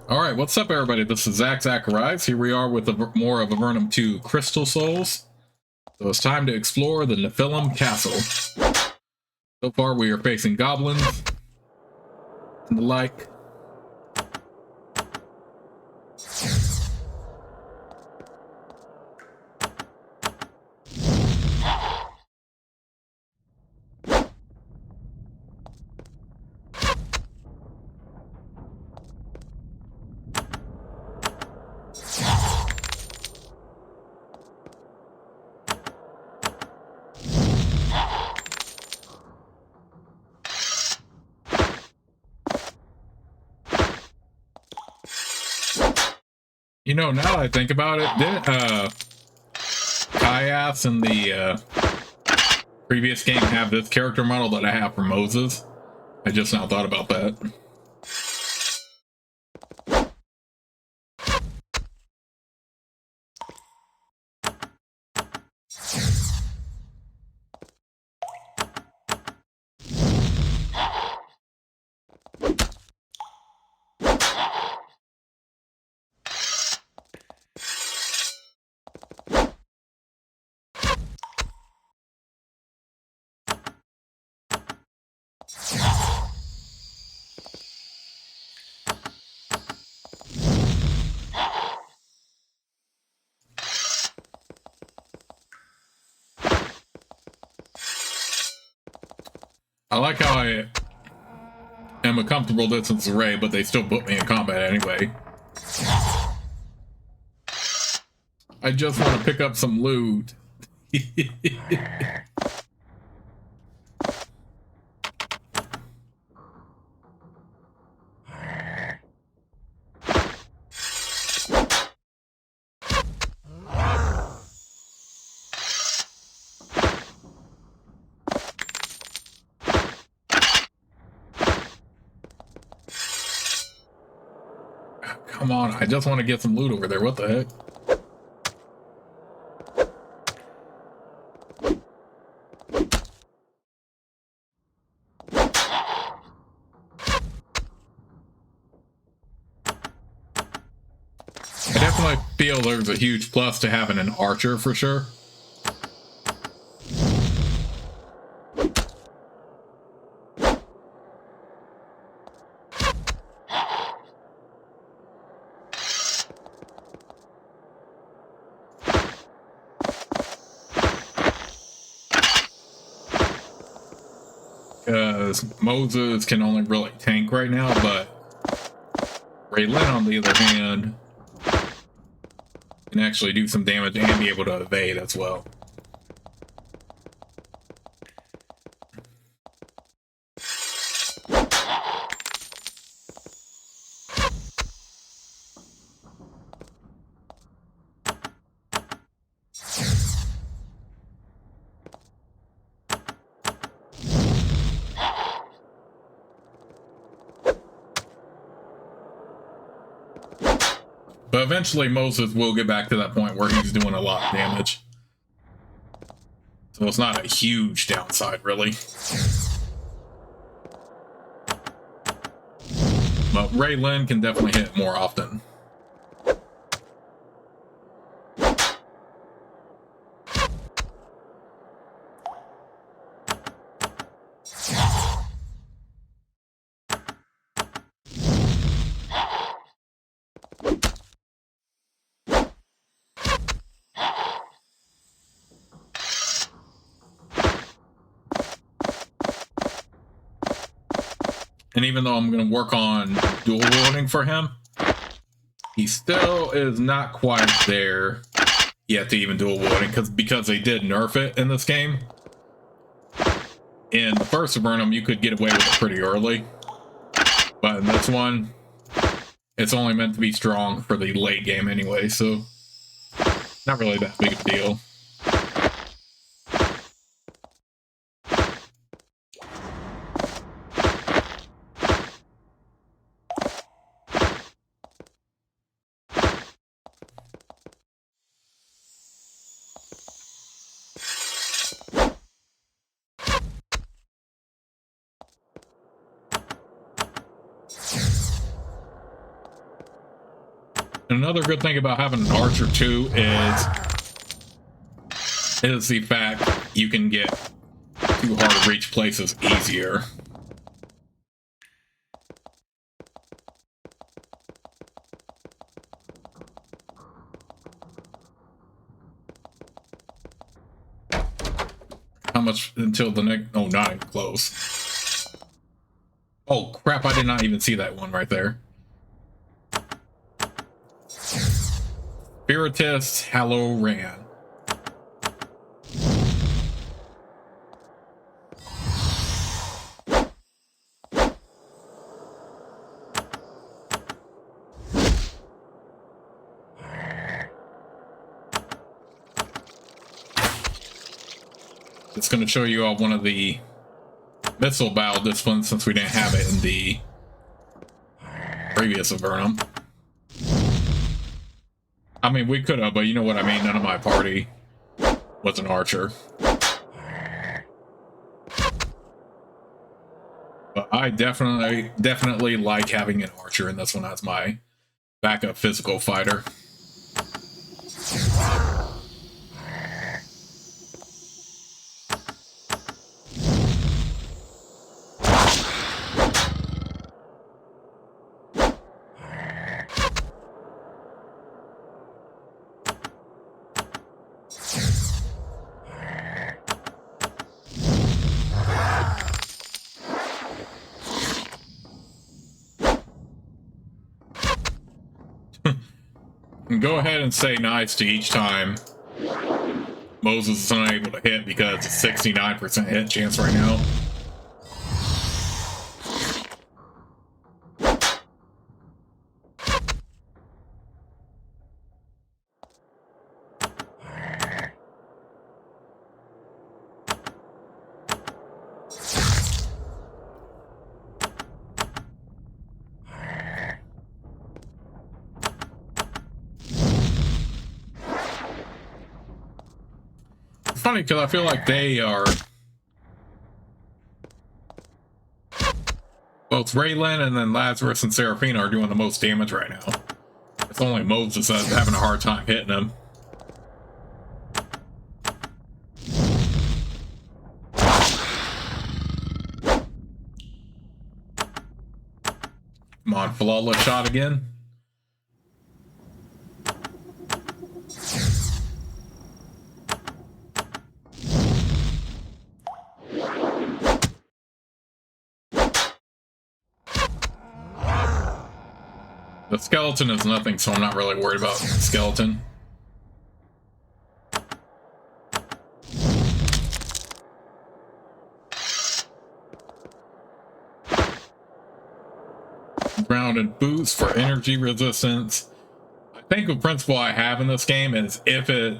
Alright, what's up everybody? This is Zacharias. Here we are with more of Avernum 2 Crystal Souls. So it's time to explore the Nephilim Castle. So far we are facing goblins and the like. You know, now that I think about it, didn't Kaias in the previous game have this character model that I have for Moses? I just now thought about that. I like how I am a comfortable distance array, but they still put me in combat anyway. I just want to pick up some loot. Come on, I just want to get some loot over there. What the heck? I definitely feel there's a huge plus to having an archer for sure. Because Moses can only really tank right now, but Raylan, on the other hand, can actually do some damage and be able to evade as well. But eventually Moses will get back to that point where he's doing a lot of damage. So it's not a huge downside, really. But Raylan can definitely hit more often. And even though I'm going to work on dual wielding for him, he still is not quite there yet to even dual wielding, because they did nerf it in this game. In the first Avernum, you could get away with it pretty early. But in this one, it's only meant to be strong for the late game anyway, so not really that big of a deal. Another good thing about having an archer too is the fact you can get to hard to reach places easier. How much until the next? Oh, not even close. Oh crap! I did not even see that one right there. Spiritus Halloran. It's going to show you all one of the missile battle disciplines since we didn't have it in the previous Avernum. I mean, we could have, but you know what I mean. None of my party was an archer. But I definitely like having an archer in this one as my backup physical fighter. Go ahead and say nice to each time Moses is unable to hit because it's 69% hit chance right now. Funny because I feel like they are both Raylan and then Lazarus and Seraphina are doing the most damage right now. It's only Moses that's having a hard time hitting them. Come on, flawless shot again. The skeleton is nothing, so I'm not really worried about skeleton. Grounded boost for energy resistance. I think the principle I have in this game is if it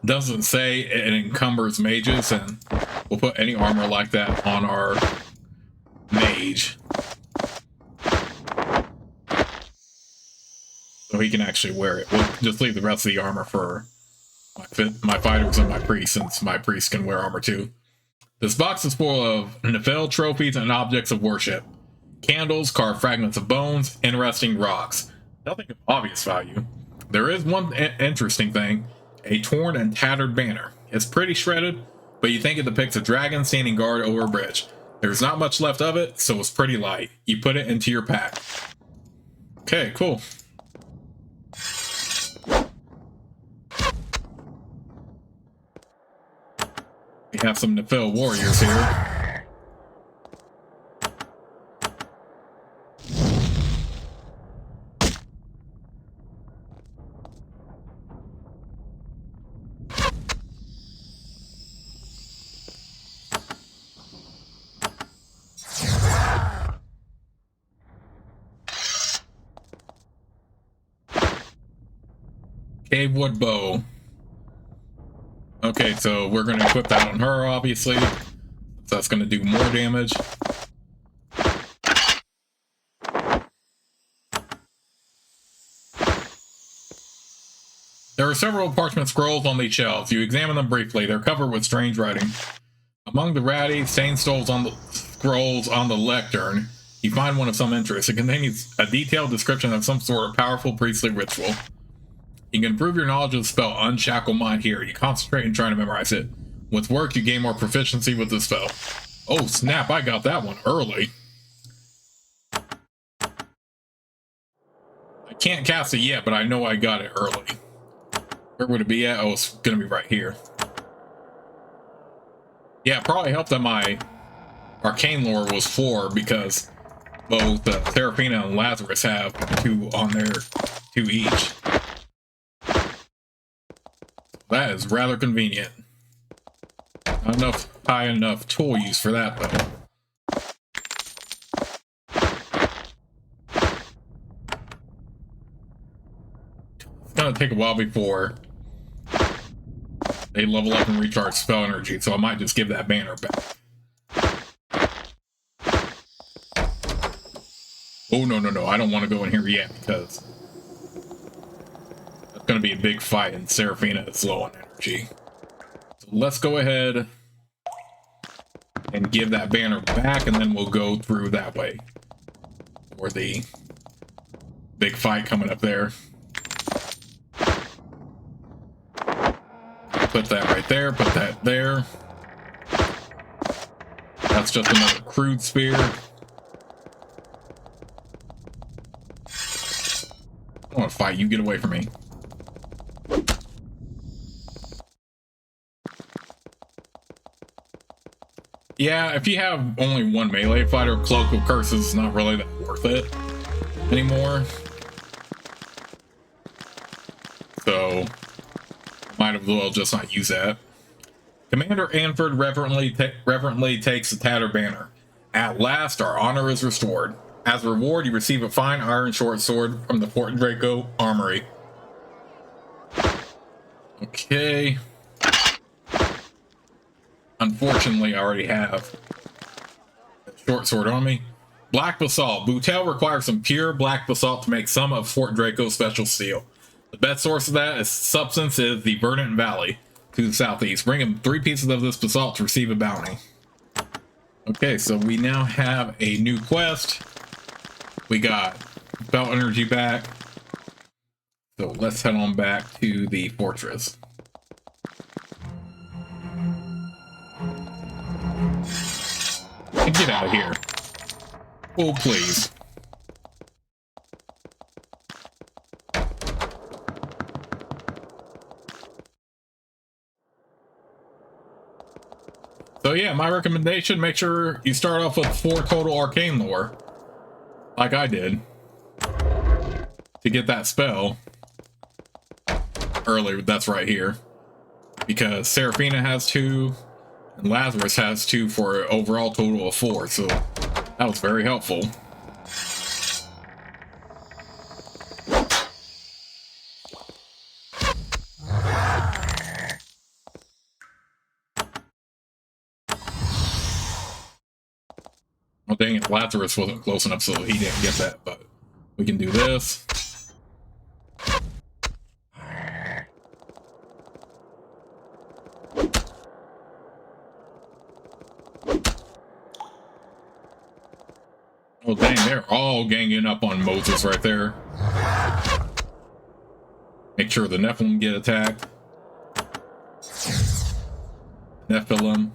doesn't say it encumbers mages, and we'll put any armor like that on our mage. So he can actually wear it. We'll just leave the rest of the armor for my fighters and my priests, since my priests can wear armor too. This box is full of Nephilim trophies and objects of worship. Candles, carved fragments of bones, interesting rocks. Nothing of obvious value. There is one interesting thing. A torn and tattered banner. It's pretty shredded, but you think it depicts a dragon standing guard over a bridge. There's not much left of it, so it's pretty light. You put it into your pack. Okay, cool. We have some Nephilim warriors here. Cavewood bow. Okay, so we're going to equip that on her, obviously. So that's going to do more damage. There are several parchment scrolls on these shelves. You examine them briefly. They're covered with strange writing. Among the ratty, stained scrolls on the lectern, you find one of some interest. It contains a detailed description of some sort of powerful priestly ritual. You can improve your knowledge of the spell Unshackle Mind here. You concentrate and try to memorize it. With work, you gain more proficiency with the spell. Oh snap, I got that one early. I can't cast it yet, but I know I got it early. Where would it be at? Oh, it's gonna be right here. Yeah, it probably helped that my arcane lore was 4 because both Seraphina and Lazarus have 2 on there, 2 each. That is rather convenient. Not enough high enough tool use for that though. It's gonna take a while before they level up and recharge spell energy, so I might just give that banner back. Oh, no, I don't want to go in here yet because that's going to be a big fight and Seraphina is low on energy. So let's go ahead and give that banner back and then we'll go through that way for the big fight coming up there. Put that right there, put that there. That's just another crude spear. I want to fight you, get away from me. Yeah, if you have only one melee fighter, Cloak of Curses is not really that worth it anymore. So, might as well just not use that. Commander Anford reverently takes the tattered banner. At last, our honor is restored. As a reward, you receive a fine iron short sword from the Fort Draco Armory. Okay. Unfortunately, I already have a short sword on me. Black Basalt. Boutel requires some pure black basalt to make some of Fort Draco's special steel. The best source of that substance is the Verdant Valley to the southeast. Bring him 3 pieces of this basalt to receive a bounty. Okay, so we now have a new quest. We got spell energy back. So let's head on back to the fortress. And get out of here. Oh, please. So yeah, my recommendation, make sure you start off with 4 total arcane lore. Like I did. To get that spell. Earlier, that's right here. Because Seraphina has 2, and Lazarus has 2 for an overall total of 4, so that was very helpful. Well, dang it, Lazarus wasn't close enough, so he didn't get that, but we can do this. Oh, dang, they're all ganging up on Moses right there. Make sure the Nephilim get attacked. Nephilim.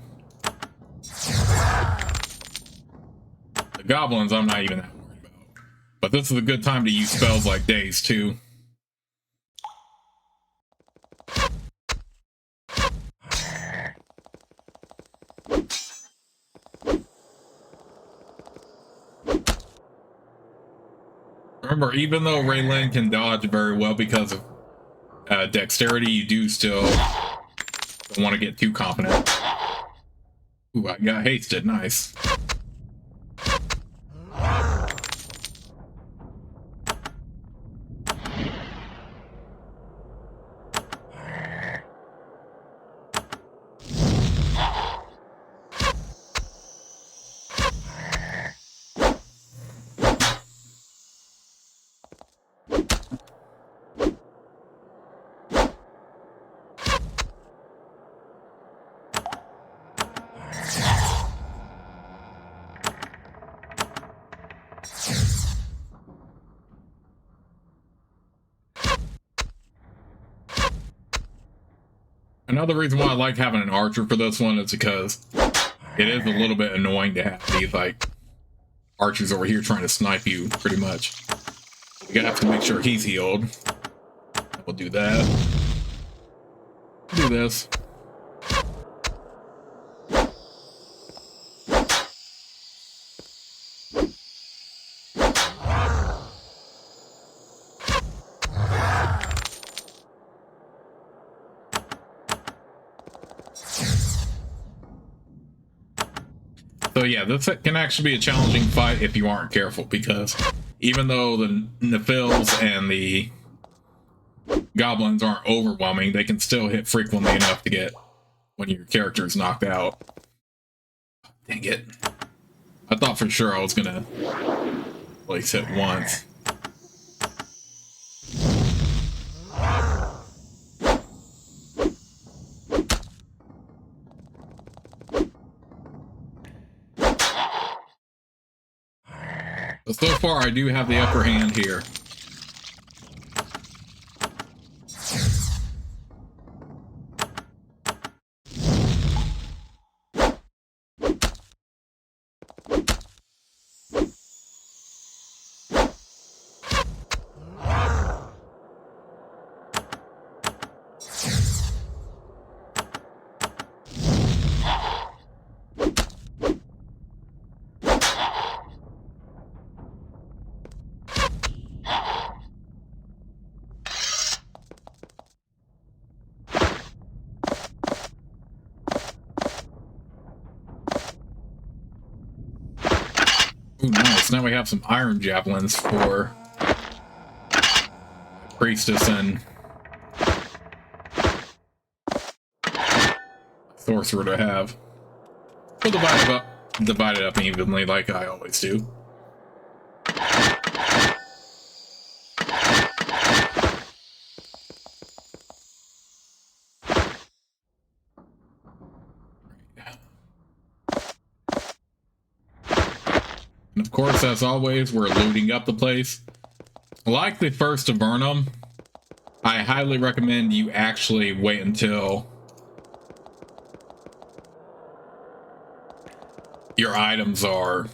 The goblins, I'm not even that worried about. But this is a good time to use spells like Daze, too. Remember, even though Raylan can dodge very well because of dexterity, you do still don't want to get too confident. Ooh, I got hasted. Nice. Another reason why I like having an archer for this one is because it is a little bit annoying to have these like archers over here trying to snipe you pretty much. You gotta have to make sure he's healed. We'll do that. Do this. So yeah, this can actually be a challenging fight if you aren't careful, because even though the Nephils and the goblins aren't overwhelming, they can still hit frequently enough to get when your character is knocked out. Dang it. I thought for sure I was gonna at least hit once. But so far, I do have the upper hand here. Ooh, nice. Now we have some iron javelins for Priestess and Sorcerer to have. We'll divide it up evenly like I always do. And of course, as always, we're looting up the place. Like the first Avernum, I highly recommend you actually wait until your items are,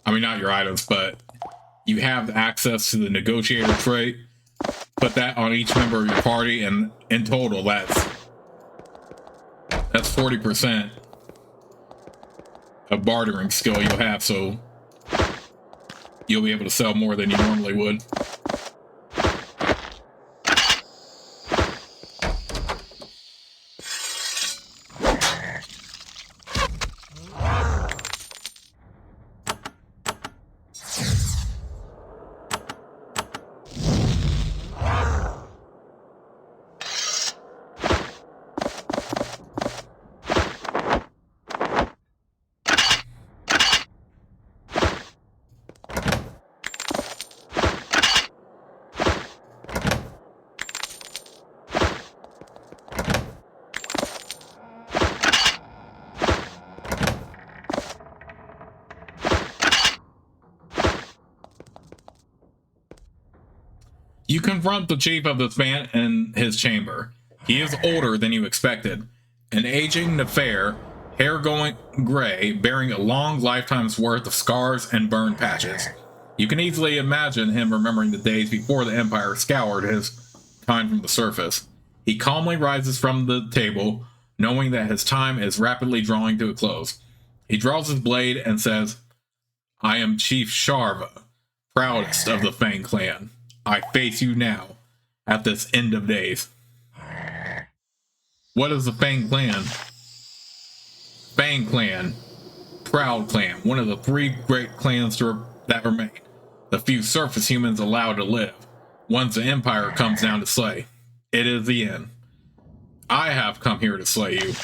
I mean, not your items, but you have access to the negotiator trait. Put that on each member of your party, and in total, that's 40% of bartering skill you'll have, so you'll be able to sell more than you normally would. You confront the chief of this band in his chamber. He is older than you expected. An aging Nefer, hair going gray, bearing a long lifetime's worth of scars and burn patches. You can easily imagine him remembering the days before the Empire scoured his kind from the surface. He calmly rises from the table, knowing that his time is rapidly drawing to a close. He draws his blade and says, "I am Chief Sharva, proudest of the Fang clan. I face you now, at this end of days." What is the Fang clan? Fang clan, proud clan, one of the 3 great clans that remain. The few surface humans allowed to live, ones the Empire comes down to slay. It is the end. I have come here to slay you.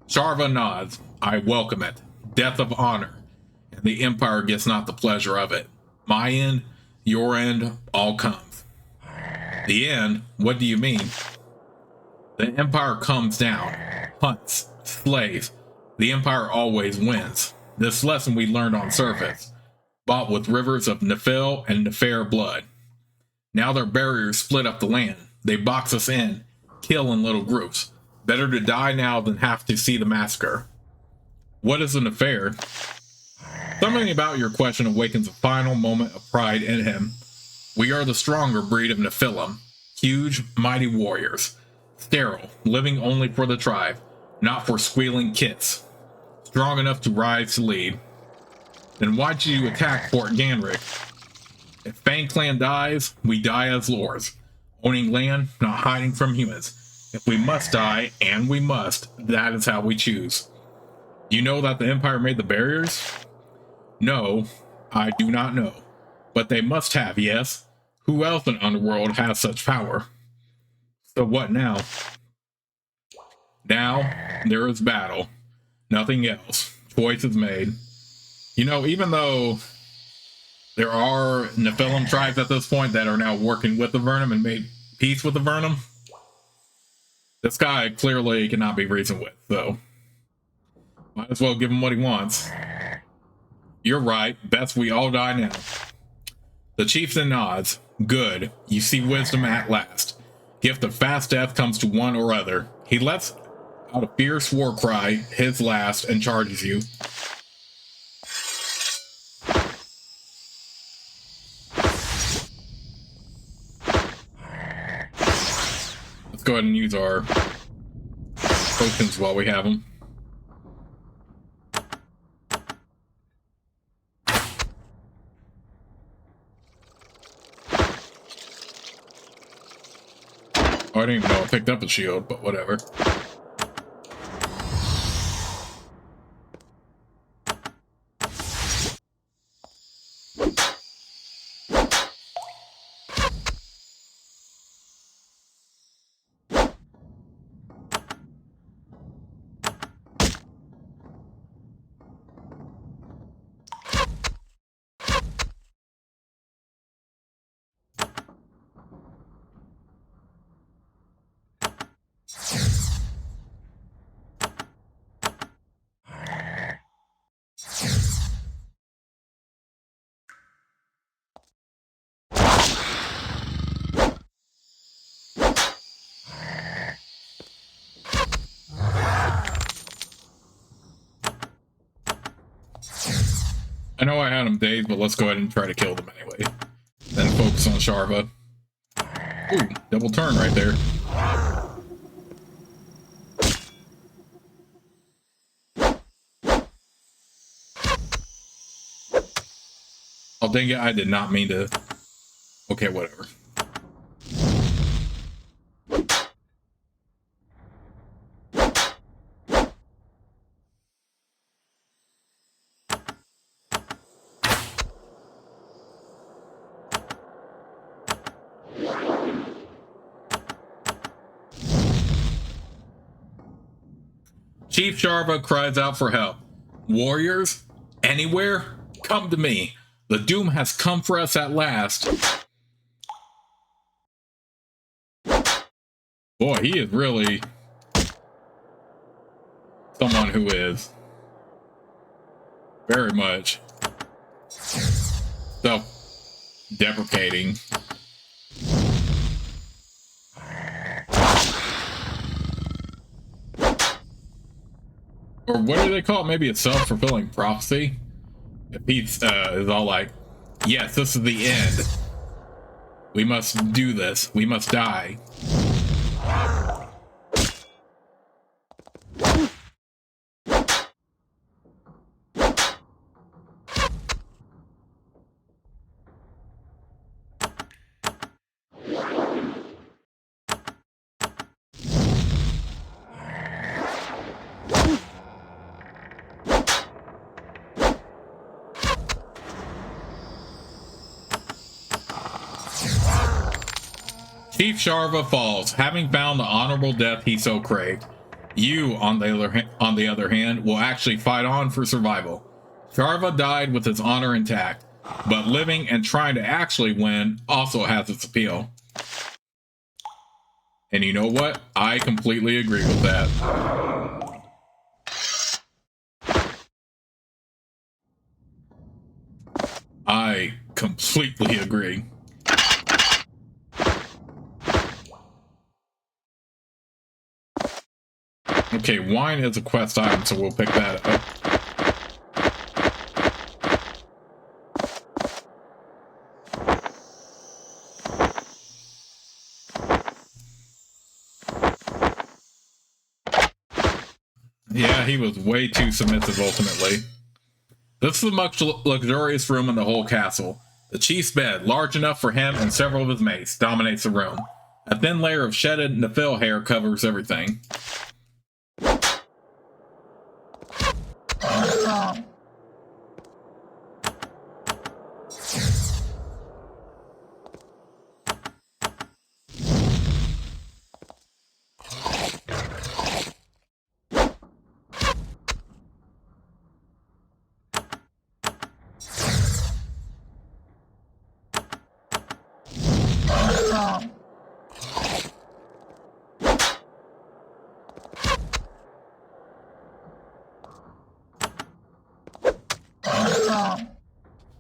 Sharva nods. I welcome it. Death of honor, and the Empire gets not the pleasure of it. My end, your end, all comes. The end? What do you mean? The Empire comes down, hunts, slays. The Empire always wins. This lesson we learned on surface, bought with rivers of Nephil and Nefer blood. Now their barriers split up the land. They box us in, kill in little groups. Better to die now than have to see the massacre. What is an affair? Something about your question awakens a final moment of pride in him. We are the stronger breed of Nephilim. Huge, mighty warriors. Sterile, living only for the tribe, not for squealing kits. Strong enough to rise to lead. Then why'd you attack Fort Ganrick? If Fang Clan dies, we die as lords. Owning land, not hiding from humans. If we must die, and we must, that is how we choose. You know that the Empire made the barriers? No, I do not know. But they must have, yes? Who else in Underworld has such power? So what now? Now, there is battle. Nothing else. Choice is made. You know, even though there are Nephilim tribes at this point that are now working with the Avernum and made peace with the Avernum, this guy clearly cannot be reasoned with, so might as well give him what he wants. You're right. Best we all die now. The chieftain nods. Good. You see wisdom at last. Gift of fast death comes to one or other. He lets out a fierce war cry, his last, and charges you. Let's go ahead and use our potions while we have them. Oh, I didn't even know I picked up a shield, but whatever. I know I had him dazed, but let's go ahead and try to kill them anyway. Then focus on Sharva. Ooh, double turn right there. Oh, dang it, I did not mean to. Okay, whatever. Chief Sharva cries out for help. Warriors, anywhere, come to me. The doom has come for us at last. Boy, he is really someone who is very much self-deprecating. Or what do they call it? Maybe it's self-fulfilling prophecy. If he is all like, yes, this is the end. We must do this. We must die. Chief Sharva falls, having found the honorable death he so craved. You, on the other hand, will actually fight on for survival. Sharva died with his honor intact, but living and trying to actually win also has its appeal. And you know what? I completely agree with that. I completely agree. Okay, wine is a quest item, so we'll pick that up. Yeah, he was way too submissive ultimately. This is the most luxurious room in the whole castle. The chief's bed, large enough for him and several of his mates, dominates the room. A thin layer of shedded Nephil hair covers everything.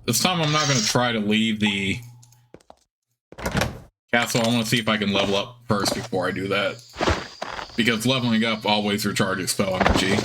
This time I'm not going to try to leave the castle. I want to see if I can level up first before I do that. Because leveling up always recharges spell energy.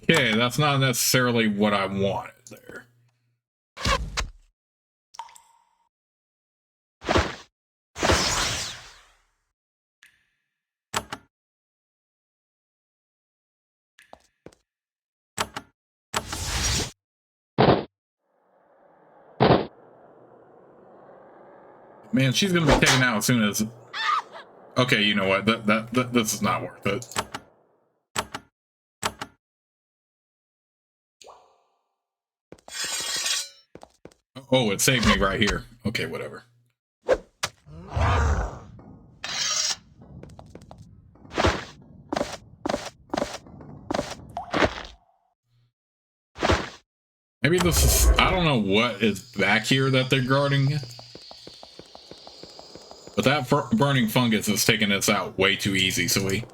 Okay, that's not necessarily what I wanted there. Man, she's gonna be taken out as soon as... Okay, you know what? This is not worth it. Oh, it saved me right here. Okay, whatever. Maybe this is... I don't know what is back here that they're guarding. But that burning fungus is taking us out way too easy, so we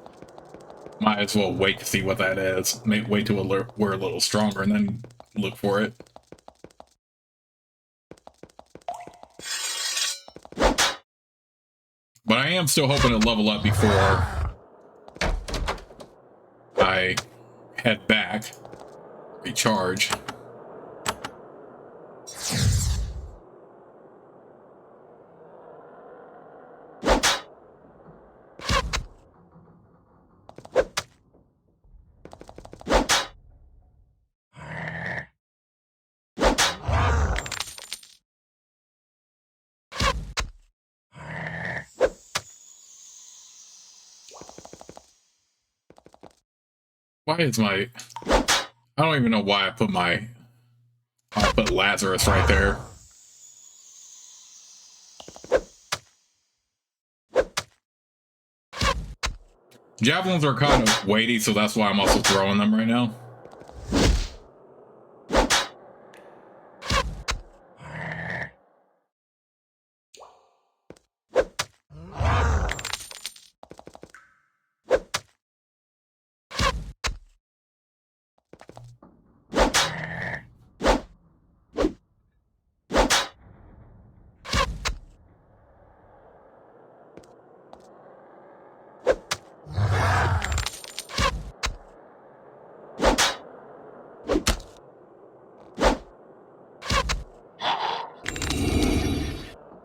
might as well wait to see what that is. Wait till we're a little stronger and then look for it. But I am still hoping to level up before I head back, recharge. Why is my... I don't even know why I put Lazarus right there. Javelins are kind of weighty, so that's why I'm also throwing them right now.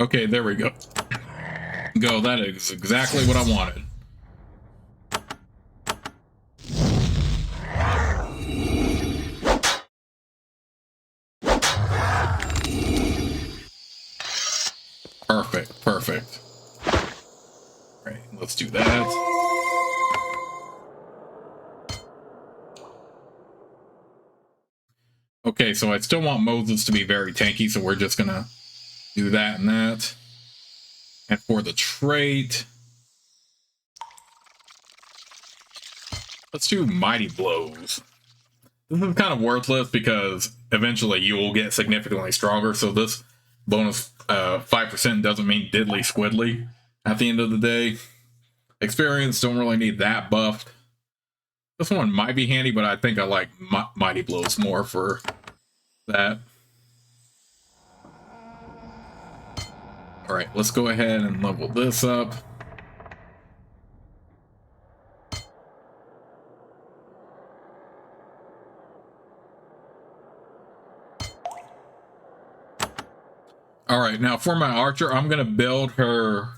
Okay, there we go. That is exactly what I wanted. Perfect. All right, let's do that. Okay, so I still want Moses to be very tanky, so we're just gonna do that and that. And for the trait, let's do Mighty Blows. This is kind of worthless because eventually you will get significantly stronger, so this bonus 5% doesn't mean diddly squiddly at the end of the day. Experience, don't really need that buffed. This one might be handy, but I think I like Mighty Blows more for that. Alright, let's go ahead and level this up. Alright, now for my archer, I'm going to build her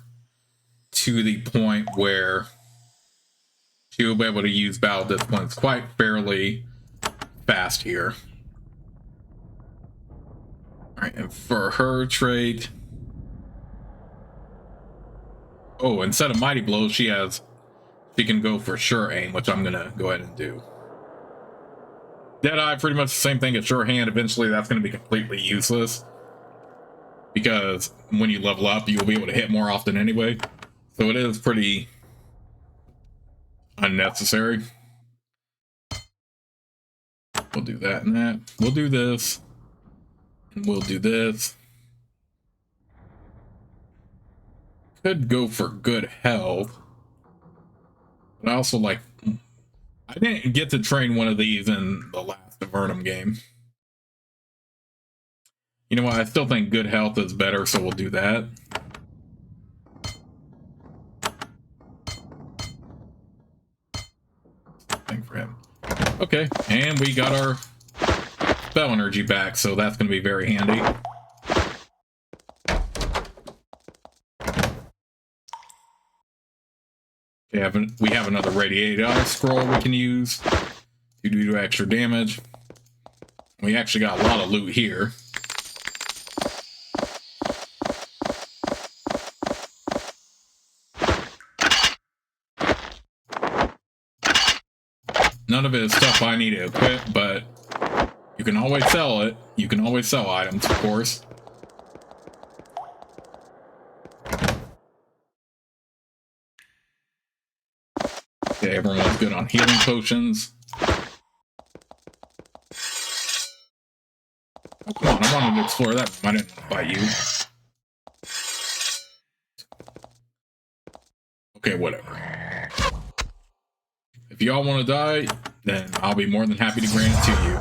to the point where she will be able to use battle disciplines quite fairly fast here. Alright, and for her trait... Oh, instead of Mighty Blows, she can go for Sure Aim, which I'm going to go ahead and do. Deadeye, pretty much the same thing as Sure Hand. Eventually, that's going to be completely useless, because when you level up, you'll be able to hit more often anyway. So it is pretty unnecessary. We'll do that and that. We'll do this. And we'll do this. Could go for good health. But I also like... I didn't get to train one of these in the last Avernum game. You know what? I still think good health is better, so we'll do that. Thing for him. Okay, and we got our spell energy back, so that's going to be very handy. We have another Radiated Eye Scroll we can use to do extra damage. We actually got a lot of loot here. None of it is stuff I need to equip, but you can always sell it. You can always sell items, of course. Okay, everyone's good on healing potions. Oh, come on, I wanted to explore that room. I didn't want to fight you. Okay, whatever. If y'all want to die, then I'll be more than happy to grant it to you.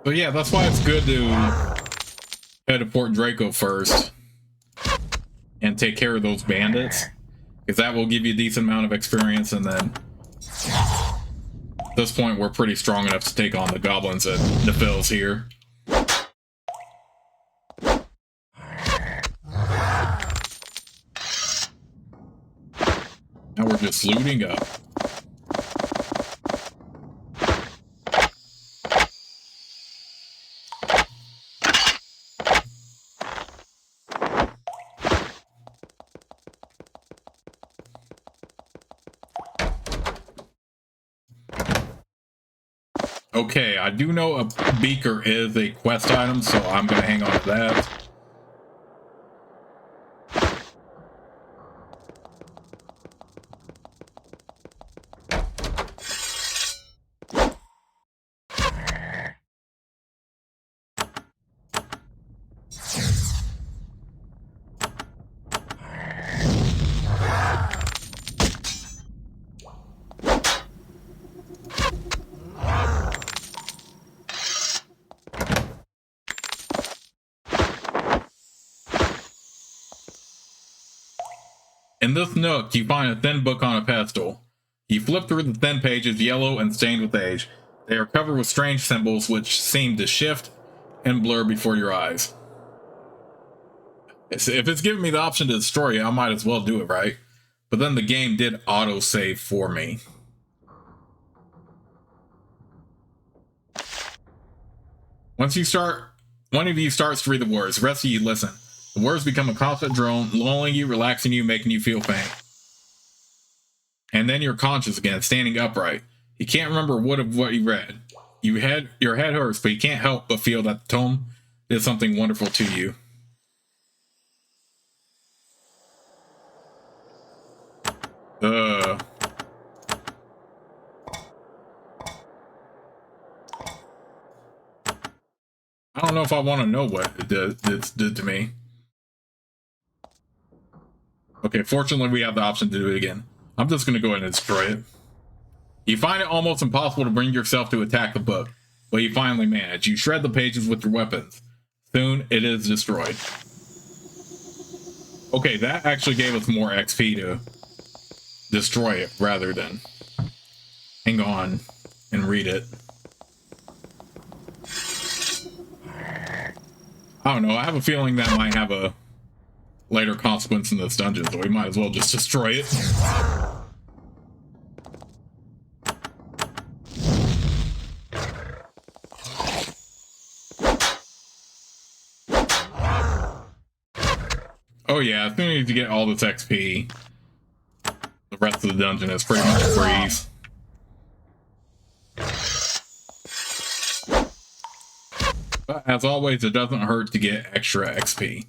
So yeah, that's why it's good to head to Fort Draco first and take care of those bandits, because that will give you a decent amount of experience, and then at this point we're pretty strong enough to take on the goblins and Nephils here. Now we're just looting up. Okay, I do know a beaker is a quest item, so I'm going to hang on to that. In this nook, you find a thin book on a pedestal. You flip through the thin pages, yellow and stained with age. They are covered with strange symbols which seem to shift and blur before your eyes. If it's giving me the option to destroy it, I might as well do it, right? But then the game did auto-save for me. Once you start, one of you starts to read the words. The rest of you listen. The words become a constant drone, lulling you, relaxing you, making you feel faint. And then you're conscious again, standing upright. You can't remember what you read. Your head hurts, but you can't help but feel that the tome did something wonderful to you. I don't know if I want to know what it did to me. Okay, fortunately we have the option to do it again. I'm just going to go ahead and destroy it. You find it almost impossible to bring yourself to attack the book, but you finally manage. You shred the pages with your weapons. Soon it is destroyed. Okay, that actually gave us more XP to destroy it rather than hang on and read it. I don't know, I have a feeling that might have a later consequence in this dungeon, so we might as well just destroy it. Oh yeah, as soon as you get all this XP, the rest of the dungeon is pretty much a breeze. But as always, it doesn't hurt to get extra XP.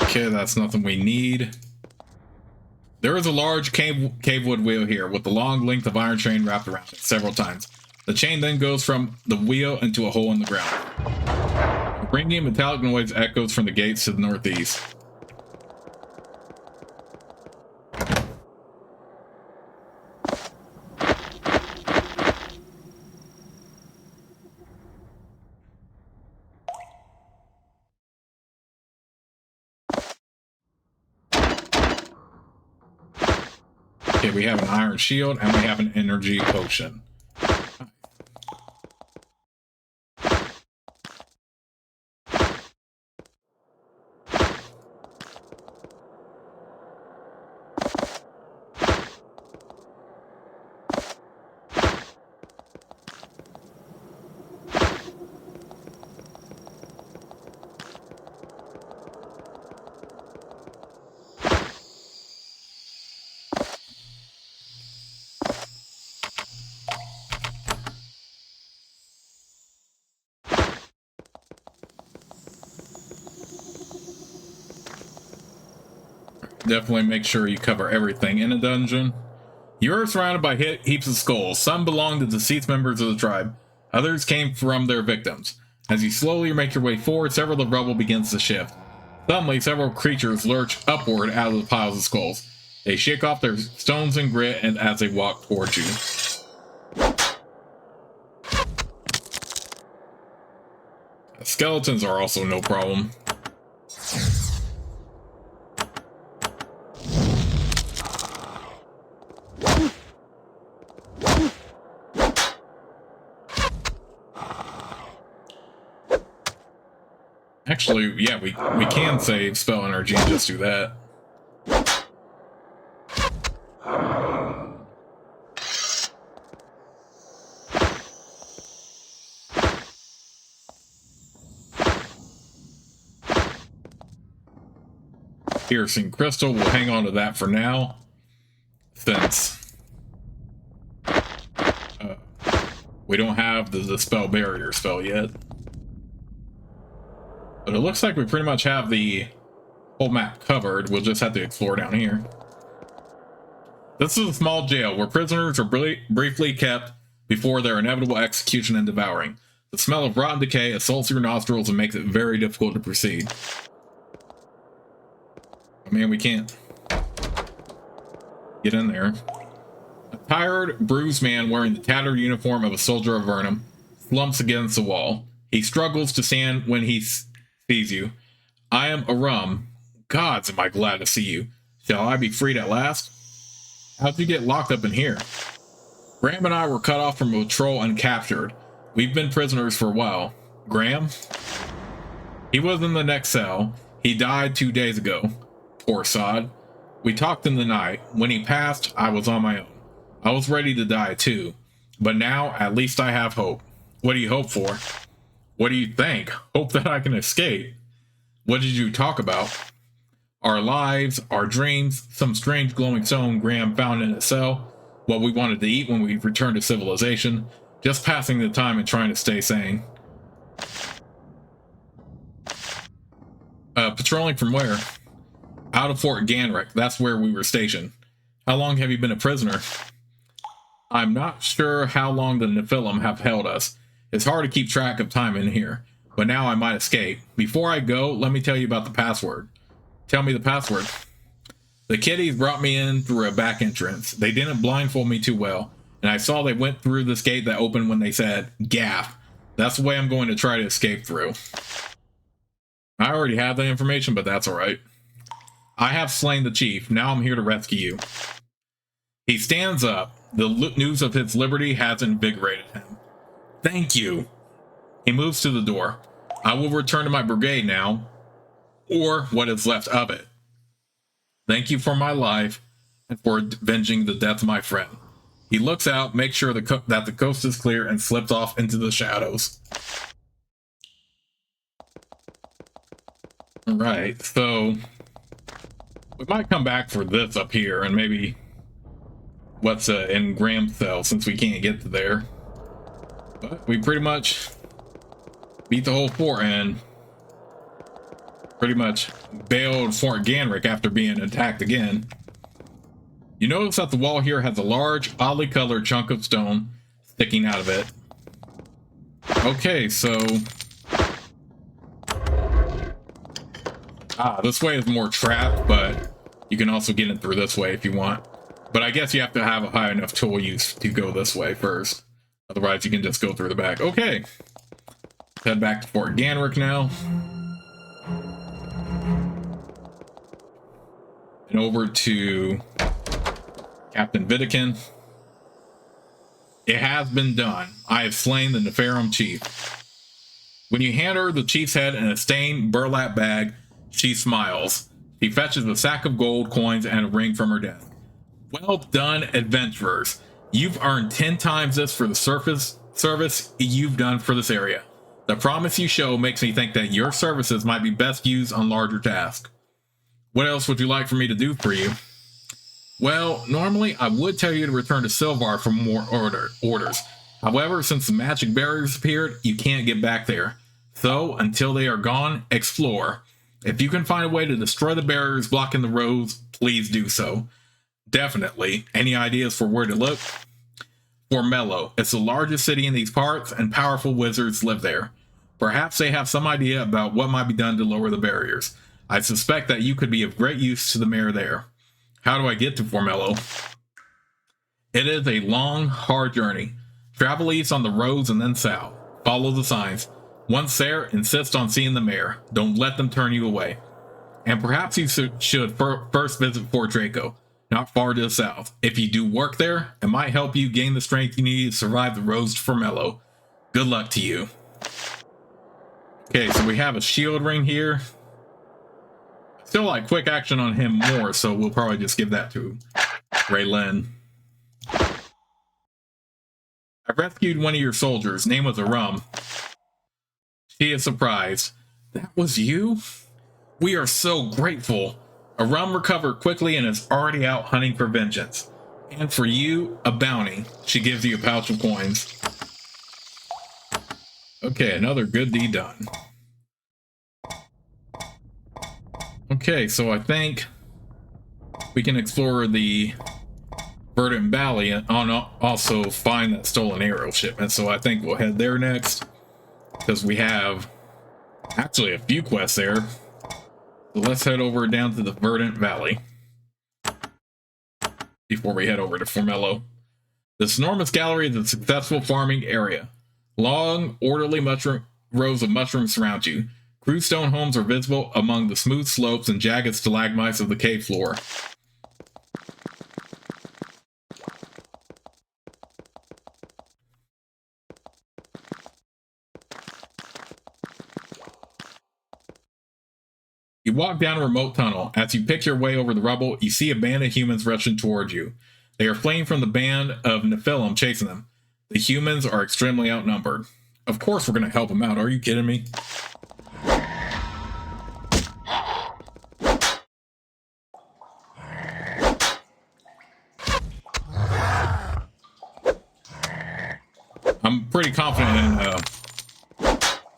Okay, that's nothing we need. There is a large cavewood wheel here with a long length of iron chain wrapped around it several times. The chain then goes from the wheel into a hole in the ground. A ringing metallic noise echoes from the gates to the northeast. Okay, we have an iron shield and we have an energy potion. Definitely make sure you cover everything in a dungeon. You are surrounded by heaps of skulls. Some belong to deceased members of the tribe. Others came from their victims. As you slowly make your way forward, several of the rubble begins to shift. Suddenly, several creatures lurch upward out of the piles of skulls. They shake off their stones and grit and as they walk towards you. Skeletons are also no problem. Actually, yeah, we can save spell energy and just do that. Piercing crystal, we'll hang on to that for now, since we don't have the dispel barrier spell yet. But it looks like we pretty much have the whole map covered. We'll just have to explore down here. This is a small jail where prisoners are briefly kept before their inevitable execution and devouring. The smell of rotten decay assaults your nostrils and makes it very difficult to proceed. I mean, we can't get in there. A tired, bruised man wearing the tattered uniform of a soldier of Avernum slumps against the wall. He struggles to stand when he sees you. I am Arum. Gods, am I glad to see you. Shall I be freed at last? How'd you get locked up in here? Graham and I were cut off from a patrol and captured. We've been prisoners for a while. Graham? He was in the next cell. He died 2 days ago. Poor sod. We talked in the night. When he passed, I was on my own. I was ready to die too. But now, at least I have hope. What do you hope for? What do you think? Hope that I can escape. What did you talk about? Our lives, our dreams, some strange glowing stone Graham found in a cell, what we wanted to eat when we returned to civilization, just passing the time and trying to stay sane. Patrolling from where? Out of Fort Ganrick, that's where we were stationed. How long have you been a prisoner? I'm not sure how long the Nephilim have held us. It's hard to keep track of time in here, but now I might escape. Before I go, let me tell you about the password. Tell me the password. The kiddies brought me in through a back entrance. They didn't blindfold me too well, and I saw they went through this gate that opened when they said, "Gaff." That's the way I'm going to try to escape through. I already have the information, but that's alright. I have slain the chief. Now I'm here to rescue you. He stands up. The news of his liberty has invigorated him. Thank you. He moves to the door. I will return to my brigade now, or what is left of it. Thank you for my life and for avenging the death of my friend. He looks out, makes sure that the coast is clear, and slips off into the shadows. Alright, so we might come back for this up here and maybe what's in Graham's cell, since we can't get to there. But we pretty much beat the whole fort and pretty much bailed Fort Ganrick after being attacked again. You notice that the wall here has a large, oddly colored chunk of stone sticking out of it. Okay, so this way is more trapped, but you can also get in through this way if you want. But I guess you have to have a high enough tool use to go this way first. Otherwise, you can just go through the back. Okay. Head back to Fort Ganrick now. And over to Captain Vidican. It has been done. I have slain the Nephilim chief. When you hand her the chief's head in a stained burlap bag, she smiles. She fetches a sack of gold coins and a ring from her desk. Well done, adventurers. You've earned 10 times this for the service you've done for this area. The promise you show makes me think that your services might be best used on larger tasks. What else would you like for me to do for you? Well, normally I would tell you to return to Silvar for more orders. However, since the magic barriers appeared, you can't get back there. So, until they are gone, explore. If you can find a way to destroy the barriers blocking the roads, please do so. Definitely. Any ideas for where to look? For Mellow. It's the largest city in these parts, and powerful wizards live there. Perhaps they have some idea about what might be done to lower the barriers. I suspect that you could be of great use to the mayor there. How do I get to Formello? It is a long, hard journey. Travel east on the roads and then south. Follow the signs. Once there, insist on seeing the mayor. Don't let them turn you away. And perhaps you should first visit Fort Draco, not far to the south. If you do work there, it might help you gain the strength you need to survive the roads to Formello. Good luck to you. Okay, so we have a shield ring here. Still like quick action on him more, so we'll probably just give that to Raylan. I rescued one of your soldiers. Name was Avernum. She is surprised. That was you? We are so grateful. Avernum recovered quickly and is already out hunting for vengeance. And for you, a bounty. She gives you a pouch of coins. Okay, another good deed done. Okay, so I think we can explore the Verdant Valley and also find that stolen arrow shipment. So I think we'll head there next, because we have actually a few quests there. So let's head over down to the Verdant Valley before we head over to Formello. This enormous gallery is a successful farming area. Long, orderly rows of mushrooms surround you. Crude stone homes are visible among the smooth slopes and jagged stalagmites of the cave floor. You walk down a remote tunnel. As you pick your way over the rubble, you see a band of humans rushing toward you. They are fleeing from the band of Nephilim chasing them. The humans are extremely outnumbered. Of course we're going to help them out. Are you kidding me? I'm pretty confident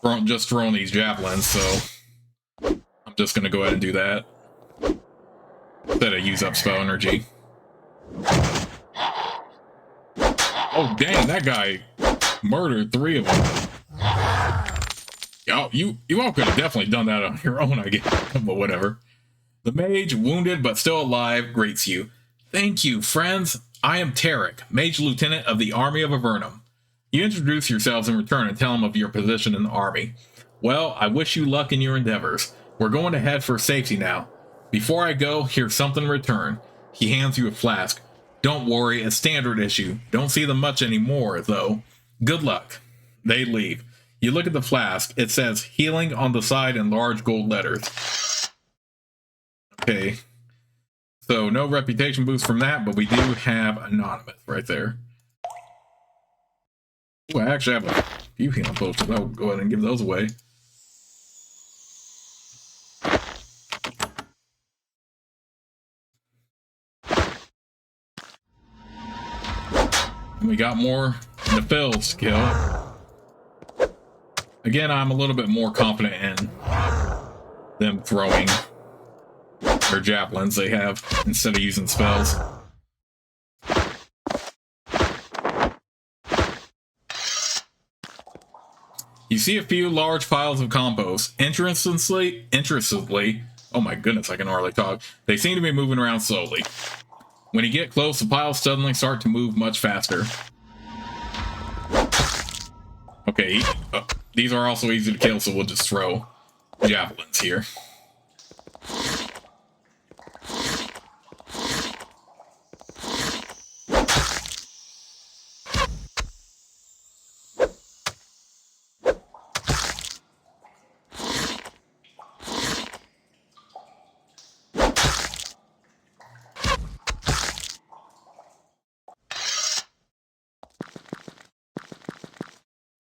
in just throwing these javelins, so I'm just going to go ahead and do that instead of use up spell energy. Oh, dang, that guy murdered 3 of them. Oh, you all could have definitely done that on your own, I guess, but whatever. The mage, wounded but still alive, greets you. Thank you, friends. I am Tarek, Mage Lieutenant of the Army of Avernum. You introduce yourselves in return and tell them of your position in the army. Well, I wish you luck in your endeavors. We're going to head for safety now. Before I go, here's something in return. He hands you a flask. Don't worry, it's standard issue. Don't see them much anymore, though. Good luck. They leave. You look at the flask. It says healing on the side in large gold letters. Okay. So no reputation boost from that, but we do have anonymous right there. Ooh, I actually have a few healing potions. I'll go ahead and give those away. And we got more Nephils to kill. Again, I'm a little bit more confident in them throwing their javelins they have instead of using spells. You see a few large piles of compost. Interestedly, oh my goodness, I can hardly talk. They seem to be moving around slowly. When you get close, the piles suddenly start to move much faster. Okay, these are also easy to kill, so we'll just throw javelins here.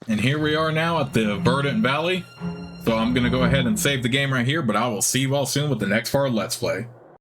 And here we are now at the Verdant Valley. So I'm going to go ahead and save the game right here, but I will see you all soon with the next part of Let's Play.